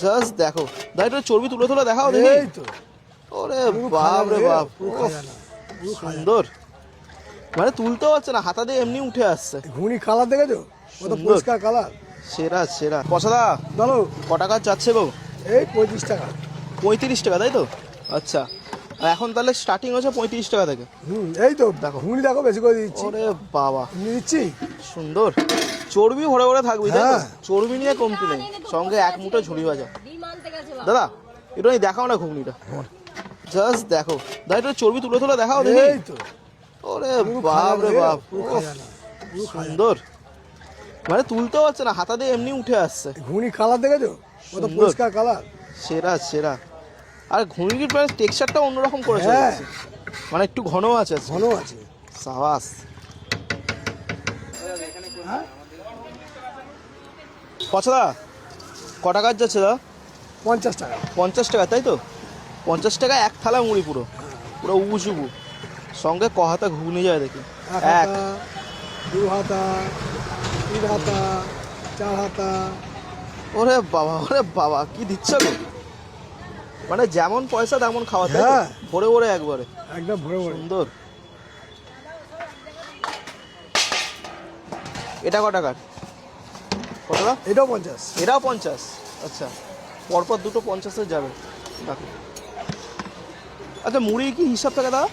Just দেখো, দাদা একটু চর্বি তুলে তুলে দেখাও দেখি। এই তো ওরে বাপ রে বাপ, সুন্দর। মানে তুলতেও হচ্ছে না, হাতা দিয়ে এমনি উঠে আসছে। ঘুনি কালার দেখেছো, কত সুন্দর। পরিষ্কার কালার। সেরা সেরা। পছাদা বলো, ক টাকা যাচ্ছে গো? এই 35 টাকা। 35 টাকা, তাই তো? আচ্ছা, আর এখন তাহলে স্টার্টিং হচ্ছে 35 টাকা থেকে। এই তো দেখো। ঘুনি দেখো, বেশি করে দিচ্ছি। ওরে বাবা, নিয়ে দিচ্ছি। সুন্দর। চর্বি ভরে ভরে থাকবি, তাই তো? হ্যাঁ। চর্বি নিয়ে কমতি নেই, সঙ্গে এক মুঠো ঝুড়ি ভাজা। দাদা একটু দেখাও না ঘুগনিটা। জাস্ট দেখো, দাদা একটু চর্বি তুলে তুলে দেখাও দেখি। এই তো ওরে বাপ রে বাপ, খাজানা। সুন্দর। মানে তুলতেও হচ্ছে না, হাতা দিয়ে এমনি উঠে আসছে। ঘুনি কালার দেখেছো, কত সুন্দর। পরিষ্কার কালার। সেরা সেরা। আর ঘুগনির প্রায় টেক্সচারটা অন্যরকম করেছে, হ্যাঁ। মানে একটু ঘন আছে। ঘন আছে। সাবাস। পছদা ক টাকার যাচ্ছে দা? 50 টাকা। 50 টাকা, তাই তো? 50 টাকা এক থালা মুড়ি, পুরো পুরো উবু চুবু, সঙ্গে ক হাতা ঘুগনি যায় দেখি। এক এক। হাতা, 2 হাতা, 3 হাতা, 4 হাতা। ওরে বাবা, ওরে বাবা, কি দিচ্ছ গো? মানে যেমন পয়সা তেমন খাওয়া, তাই তো? হ্যাঁ। ভরে ভরে একবারে, একদম ভরে ভরে। সুন্দর। এটা ক টাকার? কত টাকা? এটাও 50। এটাও 50? আচ্ছা, পরপর দুটো 50-এর যাবে। দেখো, আচ্ছা মুড়ি কি হিসাব থাকে দাদা?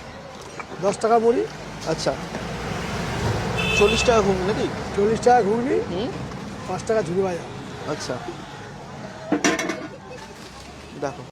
10 টাকা মুড়ি, আচ্ছা, 40 টাকা ঘুগনি নাকি? 40 টাকা ঘুগনি, হুম, 5 টাকা ঝুড়ি ভাজা। আচ্ছা। দেখো